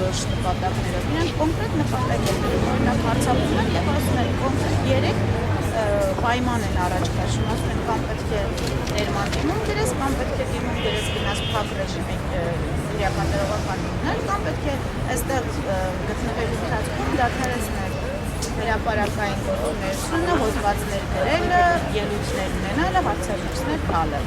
որոշ նպատակներով։ Իրենք կոնկրետ նպատակ են դրում, օրինակ հարցակում են եւ ասում են կոնկրետ 3 պայման են առաջ քաշում, ասում են կամ պետք է ներման դիմում դրես, կամ պետք է դիմում դրես գնաս փակ ռեժիմի իրական դերողական լինել, կամ պետք է այստեղ գտնվելու ընթացքում դադարեցնել հրապարակային գործունեությունը, հոդվածներ գրելը, ելույթներ ունենալը, հարցազրույցներ տալը։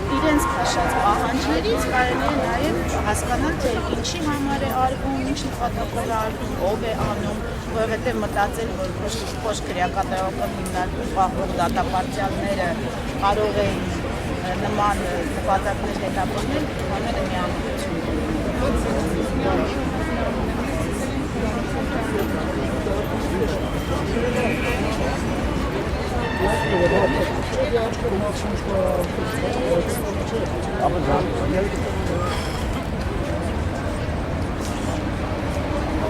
Իրենց քաշած պահանջներից կարելի է նաև հասկանալ, թե ինչի համար է արվում, ինչ նպատակով է արվում, ով է անում, որովհետև մտածել, որ ոչ քրեակատարական հիմնարկում պահող դատապարտյալները կարող են նման նպատակներ հետապնդել, համենը միամտություն։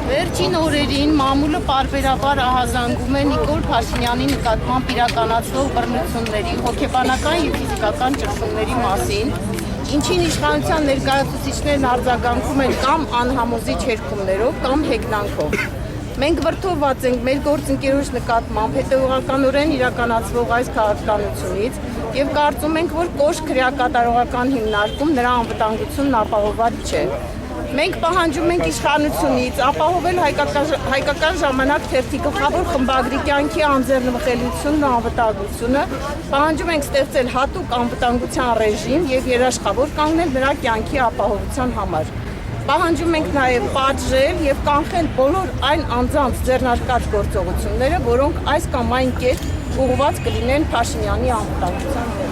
Վերջին օրերին մամուլը պարբերաբար ահազանգում է Նիկոլ Փաշինյանի նկատմամբ իրականացվող բռնությունների, հոգեբանական և ֆիզիկական ճնշումների մասին, ինչին իշխանության ներկայացուցիչներն արձագանքում են կամ անհամոզիչ հերքումներով, կամ հեգնանքով։ Մենք վրդովված ենք մեր գործընկերոջ նկատմամբ հետևողականորեն իրականացվող այս քաղաքականությունից և կարծում ենք, որ կոշտ քրեակատարողական հիմնարկում նրա անվտանգությունն ապահովված չէ։ Մենք պահանջում ենք իշխանությունից ապահովել հայկական ժամանակ թերթի գլխավոր խմբագրի կյանքի անձեռնմխելիությունն ու անվտանգությունը, պահանջում ենք ստեղծել հատուկ անվտանգության ռեժիմ և երաշխավոր կանգնել նրա կյանքի ապահովության համար։ Պահանջում ենք նաև պատժել և կանխել բոլոր այն անձանց ձեռնարկած գործողությունները, որոնք այս կամ այն կերպ ուղղված կլինեն Փաշինյանի անվտանգության դեմ։